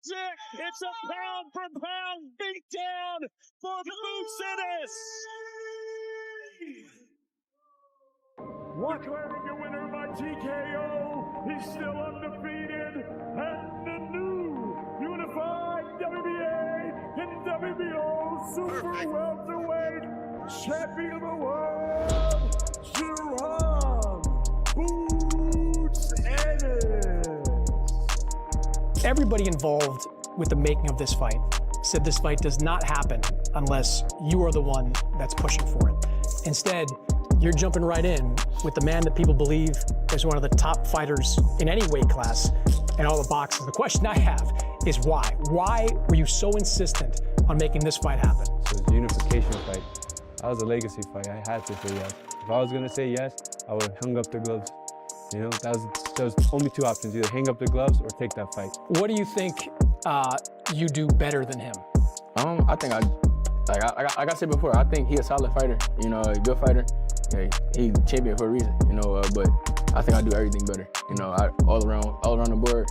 It's a pound for pound beatdown for Boots Ennis. Declaring the winner by TKO, he's still undefeated, and the new unified WBA and WBO Super Welterweight Champion of the World, Jaron Boots Ennis. Everybody involved with the making of this fight said this fight does not happen unless you are the one that's pushing for it. Instead, you're jumping right in with the man that people believe is one of the top fighters in any weight class in all the boxes. The question I have is why? Why were you so insistent on making this fight happen? So it's a unification fight. That was a legacy fight. I had to say yes. If I was gonna say yes, I would have hung up the gloves. You know, that was only two options: either hang up the gloves or take that fight. What do you think you do better than him? I think like I said before, I think he's a solid fighter. You know, a good fighter. Yeah, he champion for a reason. You know, but I think I do everything better. You know, all around the board,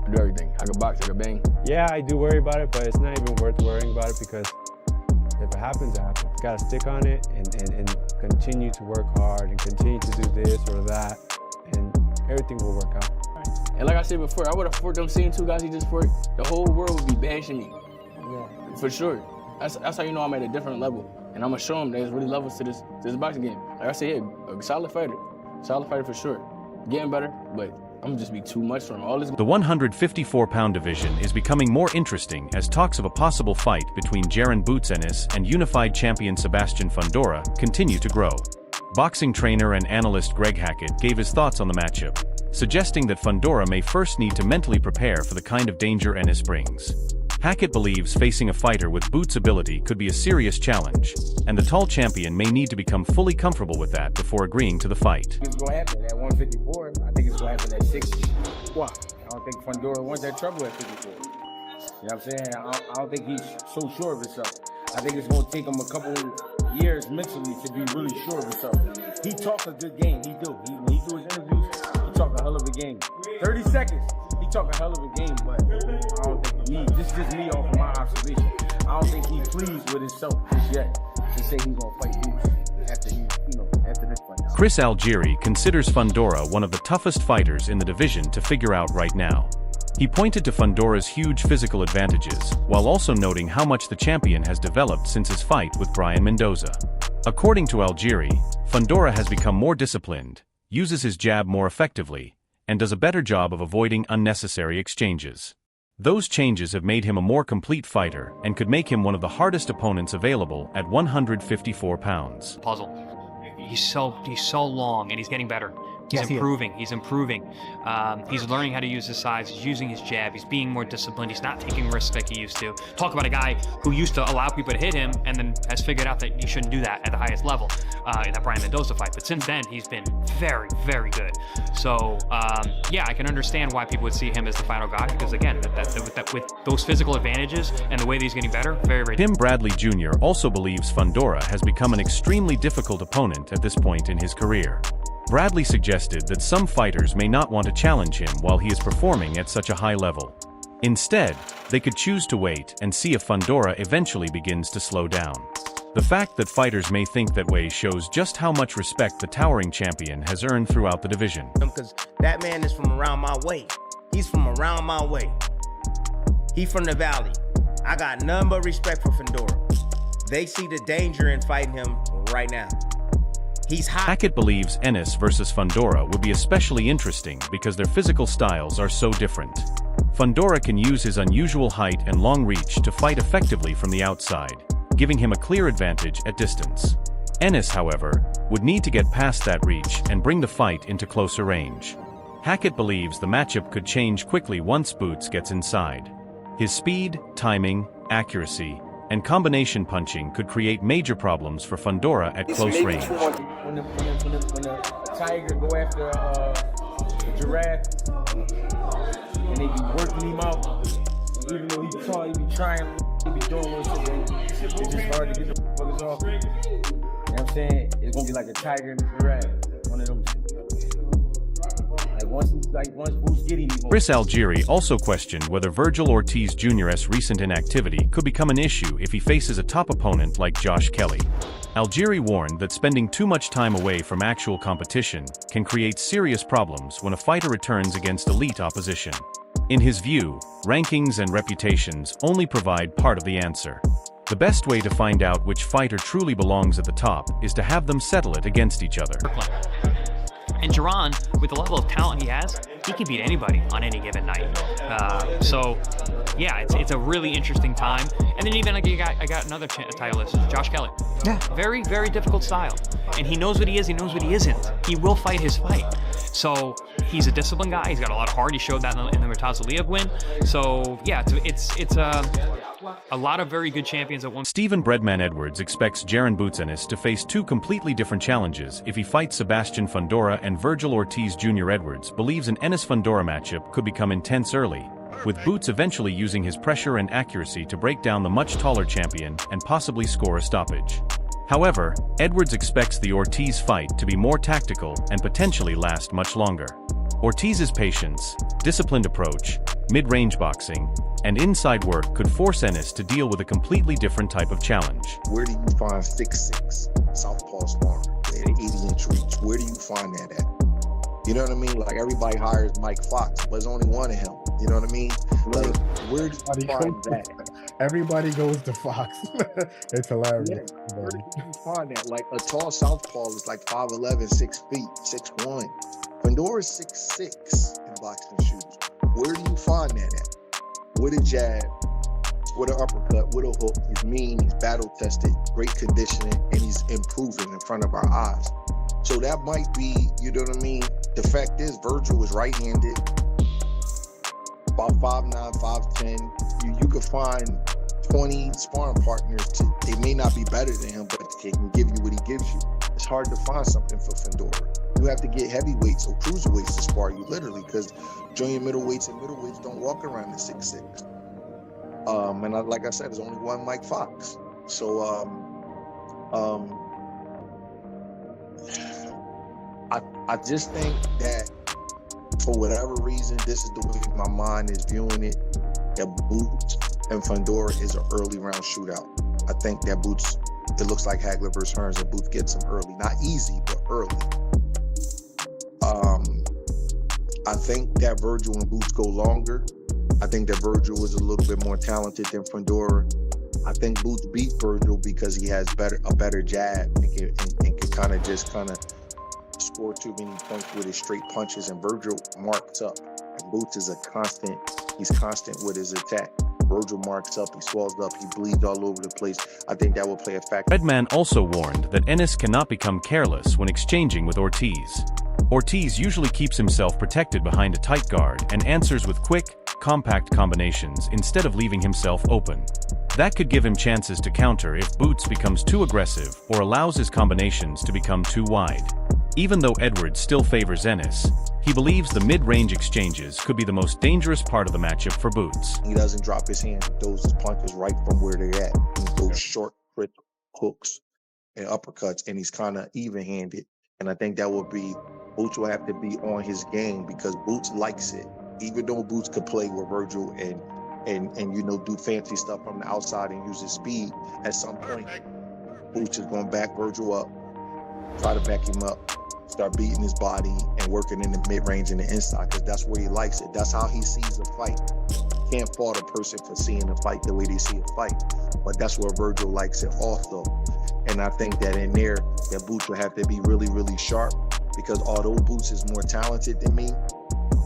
I do everything. I can box, I can bang. Yeah, I do worry about it, but it's not even worth worrying about it because if it happens, it happens. You gotta stick on it and continue to work hard and continue to do this or that, and everything will work out. And like I said before, I would have fought them same two guys he just fought. The whole world would be bashing me. Yeah. For sure. That's how you know I'm at a different level. And I'm gonna show him there's really levels to this boxing game. Like I said, yeah, a solid fighter for sure. Getting better, but I'm gonna just be too much for him. All this. The 154-pound division is becoming more interesting as talks of a possible fight between Jaron Boots Ennis and unified champion Sebastian Fundora continue to grow. Boxing trainer and analyst Greg Hackett gave his thoughts on the matchup, suggesting that Fundora may first need to mentally prepare for the kind of danger Ennis brings. Hackett believes facing a fighter with Boots' ability could be a serious challenge, and the tall champion may need to become fully comfortable with that before agreeing to the fight. It's going to happen at 154. I think it's going to happen at 60. Why? I don't think Fundora wants that trouble at 54. You know what I'm saying? I don't think he's so sure of himself. I think it's going to take him a couple years mentally to be really sure of himself. He talks a good game. He do. When he do his interviews, he talk a hell of a game. 30 seconds. He talk a hell of a game, but I don't think this is just me off of my observation. I don't think he's pleased with himself just yet to say he's gonna fight Boots after this fight. Chris Algieri considers Fundora one of the toughest fighters in the division to figure out right now. He pointed to Fundora's huge physical advantages, while also noting how much the champion has developed since his fight with Brian Mendoza. According to Algieri, Fundora has become more disciplined, uses his jab more effectively, and does a better job of avoiding unnecessary exchanges. Those changes have made him a more complete fighter and could make him one of the hardest opponents available at 154 pounds. Puzzle. He's so long and he's getting better. He's improving. He's learning how to use his size. He's using his jab. He's being more disciplined. He's not taking risks like he used to. Talk about a guy who used to allow people to hit him and then has figured out that you shouldn't do that at the highest level in that Brian Mendoza fight. But since then, he's been very, very good. So, yeah, I can understand why people would see him as the final guy because, again, with those physical advantages and the way that he's getting better, very, very. Tim Bradley Jr. also believes Fundora has become an extremely difficult opponent at this point in his career. Bradley suggested that some fighters may not want to challenge him while he is performing at such a high level. Instead, they could choose to wait and see if Fundora eventually begins to slow down. The fact that fighters may think that way shows just how much respect the towering champion has earned throughout the division. Because that man is from around my way. He's from around my way. He's from the valley. I got none but respect for Fundora. They see the danger in fighting him right now. He's hot. Hackett believes Ennis versus Fundora would be especially interesting because their physical styles are so different. Fundora can use his unusual height and long reach to fight effectively from the outside, giving him a clear advantage at distance. Ennis, however, would need to get past that reach and bring the fight into closer range. Hackett believes the matchup could change quickly once Boots gets inside. His speed, timing, accuracy, and combination punching could create major problems for Fundora at close range. When the tiger go after the giraffe, and they be working him out, even though he be trying, he be doing what shit, it's just hard to get the fuckers off. You know what I'm saying? It's gonna be like a tiger and a giraffe, one of them shit. Like Once Boots get him, Chris Algieri also questioned whether Virgil Ortiz Jr.'s recent inactivity could become an issue if he faces a top opponent like Josh Kelly. Algieri warned that spending too much time away from actual competition can create serious problems when a fighter returns against elite opposition. In his view, rankings and reputations only provide part of the answer. The best way to find out which fighter truly belongs at the top is to have them settle it against each other. And Jaron, with the level of talent he has, he can beat anybody on any given night. So, yeah, it's a really interesting time. And then even I got another titleist, Josh Kelly. Yeah. Very, very difficult style. And he knows what he is, he knows what he isn't. He will fight his fight. So he's a disciplined guy. He's got a lot of heart. He showed that in the Murtaza Liev win. So yeah, it's a lot of very good champions at one. Stephen Breadman Edwards expects Jaron Ennis to face two completely different challenges if he fights Sebastian Fundora, and Virgil Ortiz Jr. Edwards believes an Ennis Fundora matchup could become intense early, with Boots eventually using his pressure and accuracy to break down the much taller champion and possibly score a stoppage. However, Edwards expects the Ortiz fight to be more tactical and potentially last much longer. Ortiz's patience, disciplined approach, mid-range boxing, and inside work could force Ennis to deal with a completely different type of challenge. Where do you find 6'6" southpaw sparring at 80-inch reach? Where do you find that at? You know what I mean? Like, everybody hires Mike Fox, but there's only one of him. You know what I mean? Like, where do you find that? Everybody goes to Fox. It's hilarious. Yeah, where do you find that? Like, a tall southpaw is like 5'11", 6 feet, 6'1". Fundora is 6'6" in boxing shoes. Where do you find that at? With a jab, with an uppercut, with a hook. He's mean, he's battle tested, great conditioning, and he's improving in front of our eyes. So that might be, you know what I mean? The fact is, Virgil was right-handed, about 5'9", 5'10". You could find 20 sparring partners. They may not be better than him, but they can give you what he gives you. It's hard to find something for Fundora. You have to get heavyweights or cruiserweights to spar you, literally, because junior middleweights and middleweights don't walk around at 6'6". And like I said, there's only one Mike Fox. So I just think that for whatever reason, this is the way my mind is viewing it, that Boots and Fundora is an early round shootout. I think that Boots, it looks like Hagler versus Hearns, and Boots gets him early. Not easy, but early. I think that Virgil and Boots go longer. I think that Virgil is a little bit more talented than Fundora. I think Boots beat Virgil because he has a better jab and can kind of score too many points with his straight punches, and Virgil marks up. And Boots is he's constant with his attack. Virgil marks up, he swells up, he bleeds all over the place. I think that will play a factor. Redman also warned that Ennis cannot become careless when exchanging with Ortiz. Ortiz usually keeps himself protected behind a tight guard and answers with quick, compact combinations instead of leaving himself open. That could give him chances to counter if Boots becomes too aggressive or allows his combinations to become too wide. Even though Edwards still favors Ennis, he believes the mid-range exchanges could be the most dangerous part of the matchup for Boots. He doesn't drop his hands, he throws his punches right from where they're at. He throws short, quick hooks and uppercuts, and he's kind of even-handed. And I think that will be, Boots will have to be on his game because Boots likes it. Even though Boots could play with Virgil and do fancy stuff from the outside and use his speed, at some point, Boots is going to back Virgil up, try to back him up, start beating his body and working in the mid-range and the inside, because that's where he likes it. That's how he sees a fight. You can't fault a person for seeing a fight the way they see a fight, but that's where Virgil likes it also. And I think that in there, that Boots will have to be really, really sharp, because although Boots is more talented than me,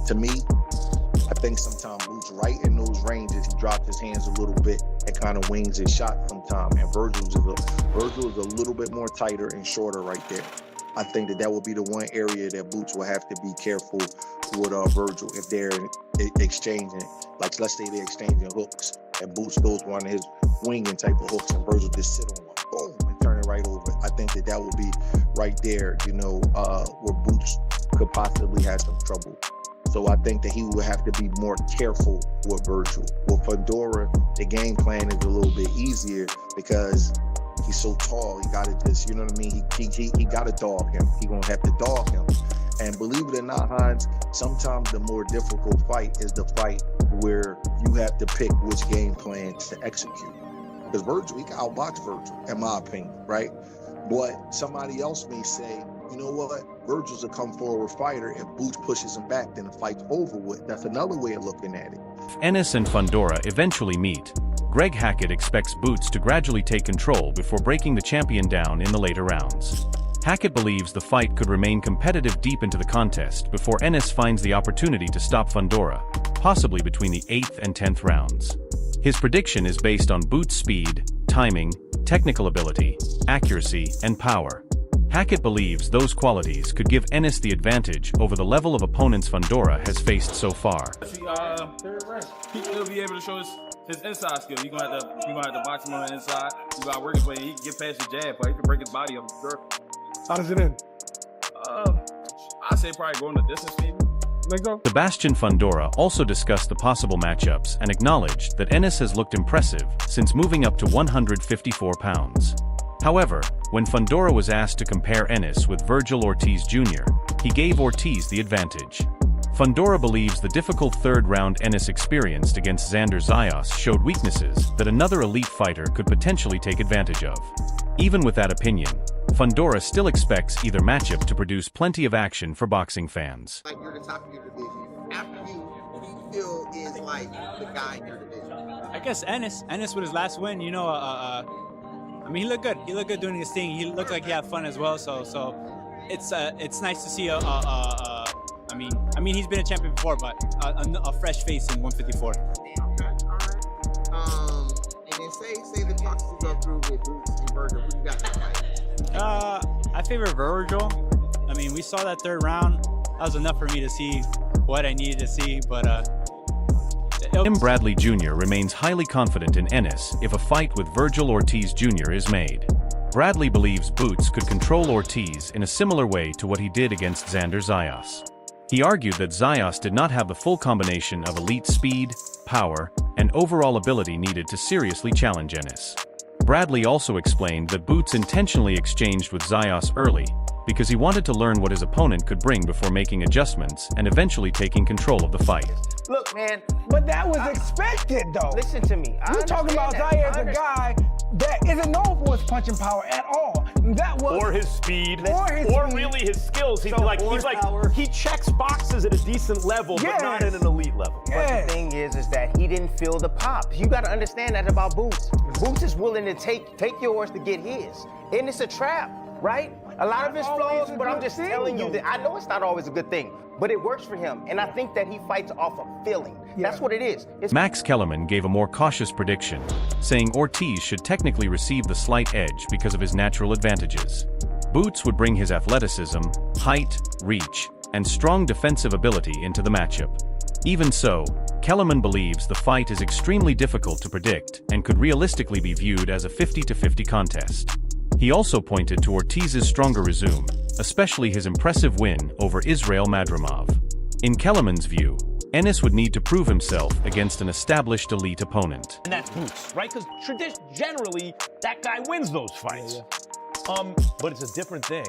to me, I think sometimes Boots right in those ranges, he drops his hands a little bit and kind of wings his shot sometimes. And Virgil is a little bit more tighter and shorter right there. I think that will be the one area that Boots will have to be careful with Virgil if they're exchanging. Like, let's say they're exchanging hooks and Boots throws one of his winging type of hooks and Virgil just sit on one, boom, and turn it right over. I think that will be right there, where Boots could possibly have some trouble. So I think that he will have to be more careful with Virgil. With Fundora, the game plan is a little bit easier because he's so tall. He got to just, you know what I mean? He got to dog him. He gonna have to dog him. And believe it or not, Hines, sometimes the more difficult fight is the fight where you have to pick which game plan to execute. Because Virgil, he can outbox Virgil, in my opinion, right? But somebody else may say, you know what, Virgil's a come forward fighter. If Boots pushes him back, then the fight's over with. That's another way of looking at it. If Ennis and Fundora eventually meet, Greg Hackett expects Boots to gradually take control before breaking the champion down in the later rounds. Hackett believes the fight could remain competitive deep into the contest before Ennis finds the opportunity to stop Fundora, possibly between the 8th and 10th rounds. His prediction is based on Boots' speed, timing, technical ability, accuracy, and power. Hackett believes those qualities could give Ennis the advantage over the level of opponents Fundora has faced so far. He'll be able to show his inside skill. You're gonna have to box him on the inside. You gotta work his way. He can get past the jab, but he can break his body up. Sure. How does it end? I'd say probably going the distance, maybe. Sebastian Fundora also discussed the possible matchups and acknowledged that Ennis has looked impressive since moving up to 154 pounds. However, when Fundora was asked to compare Ennis with Virgil Ortiz Jr., he gave Ortiz the advantage. Fundora believes the difficult third round Ennis experienced against Xander Zayas showed weaknesses that another elite fighter could potentially take advantage of. Even with that opinion, Fundora still expects either matchup to produce plenty of action for boxing fans. Like you're the top of your division. After you, who you feel is like the guy in your division? I guess Ennis with his last win, you know, I mean, he looked good. He looked good doing his thing. He looked like he had fun as well. So it's nice to see I mean, he's been a champion before, but a fresh face in 154. Okay, all right. And then say the boxes go through with Boots and Virgil. Who you got in that fight? I favor Virgil. I mean, we saw that third round. That was enough for me to see what I needed to see, but Tim Bradley Jr. remains highly confident in Ennis if a fight with Virgil Ortiz Jr. is made. Bradley believes Boots could control Ortiz in a similar way to what he did against Xander Zayas. He argued that Zayas did not have the full combination of elite speed, power, and overall ability needed to seriously challenge Ennis. Bradley also explained that Boots intentionally exchanged with Zayas early because he wanted to learn what his opponent could bring before making adjustments and eventually taking control of the fight. Look, man. But that was expected, though. Listen to me. You're talking about Zaire as a guy that isn't known for his punching power at all. That was Or his speed. Or really his skills. He's like he checks boxes at a decent level, but not at an elite level. But the thing is that he didn't feel the pop. You got to understand that about Boots. Boots is willing to take yours to get his, and it's a trap, right? A lot of his flows, but I'm just telling you that I know it's not always a good thing, but it works for him, and I think that he fights off of feeling. That's what it is. Max Kellerman gave a more cautious prediction, saying Ortiz should technically receive the slight edge because of his natural advantages. Boots would bring his athleticism, height, reach, and strong defensive ability into the matchup. Even so, Kellerman believes the fight is extremely difficult to predict and could realistically be viewed as a 50-50 contest. He also pointed to Ortiz's stronger resume, especially his impressive win over Israel Madrimov. In Kellerman's view, Ennis would need to prove himself against an established elite opponent. And that's Boots, right? Because generally, that guy wins those fights. But it's a different thing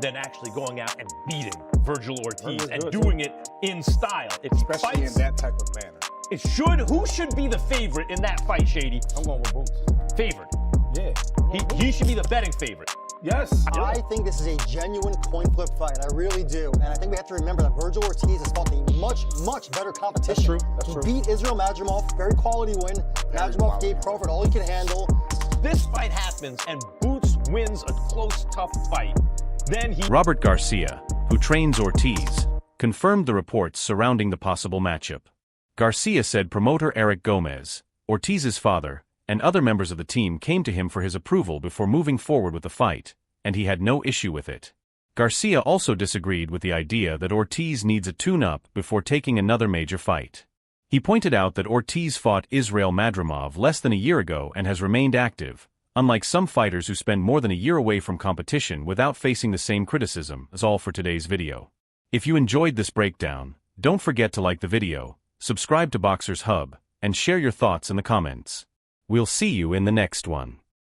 than actually going out and beating Virgil Ortiz and doing it in style. Especially in that type of manner. Who should be the favorite in that fight, Shady? I'm going with Boots. Favorite. Yeah. He should be the betting favorite. Yes. I think this is a genuine coin flip fight. I really do. And I think we have to remember that Virgil Ortiz has fought a much better competition. That's true. He beat Israel Madrimov, very quality win. Madrimov gave Crawford all he could handle. This fight happens and Boots wins a close, tough fight. Then Robert Garcia, who trains Ortiz, confirmed the reports surrounding the possible matchup. Garcia said promoter Eric Gomez, Ortiz's father, and other members of the team came to him for his approval before moving forward with the fight, and he had no issue with it. Garcia also disagreed with the idea that Ortiz needs a tune-up before taking another major fight. He pointed out that Ortiz fought Israel Madrimov less than a year ago and has remained active, unlike some fighters who spend more than a year away from competition without facing the same criticism. That's all for today's video. If you enjoyed this breakdown, don't forget to like the video, subscribe to Boxers Hub, and share your thoughts in the comments. We'll see you in the next one.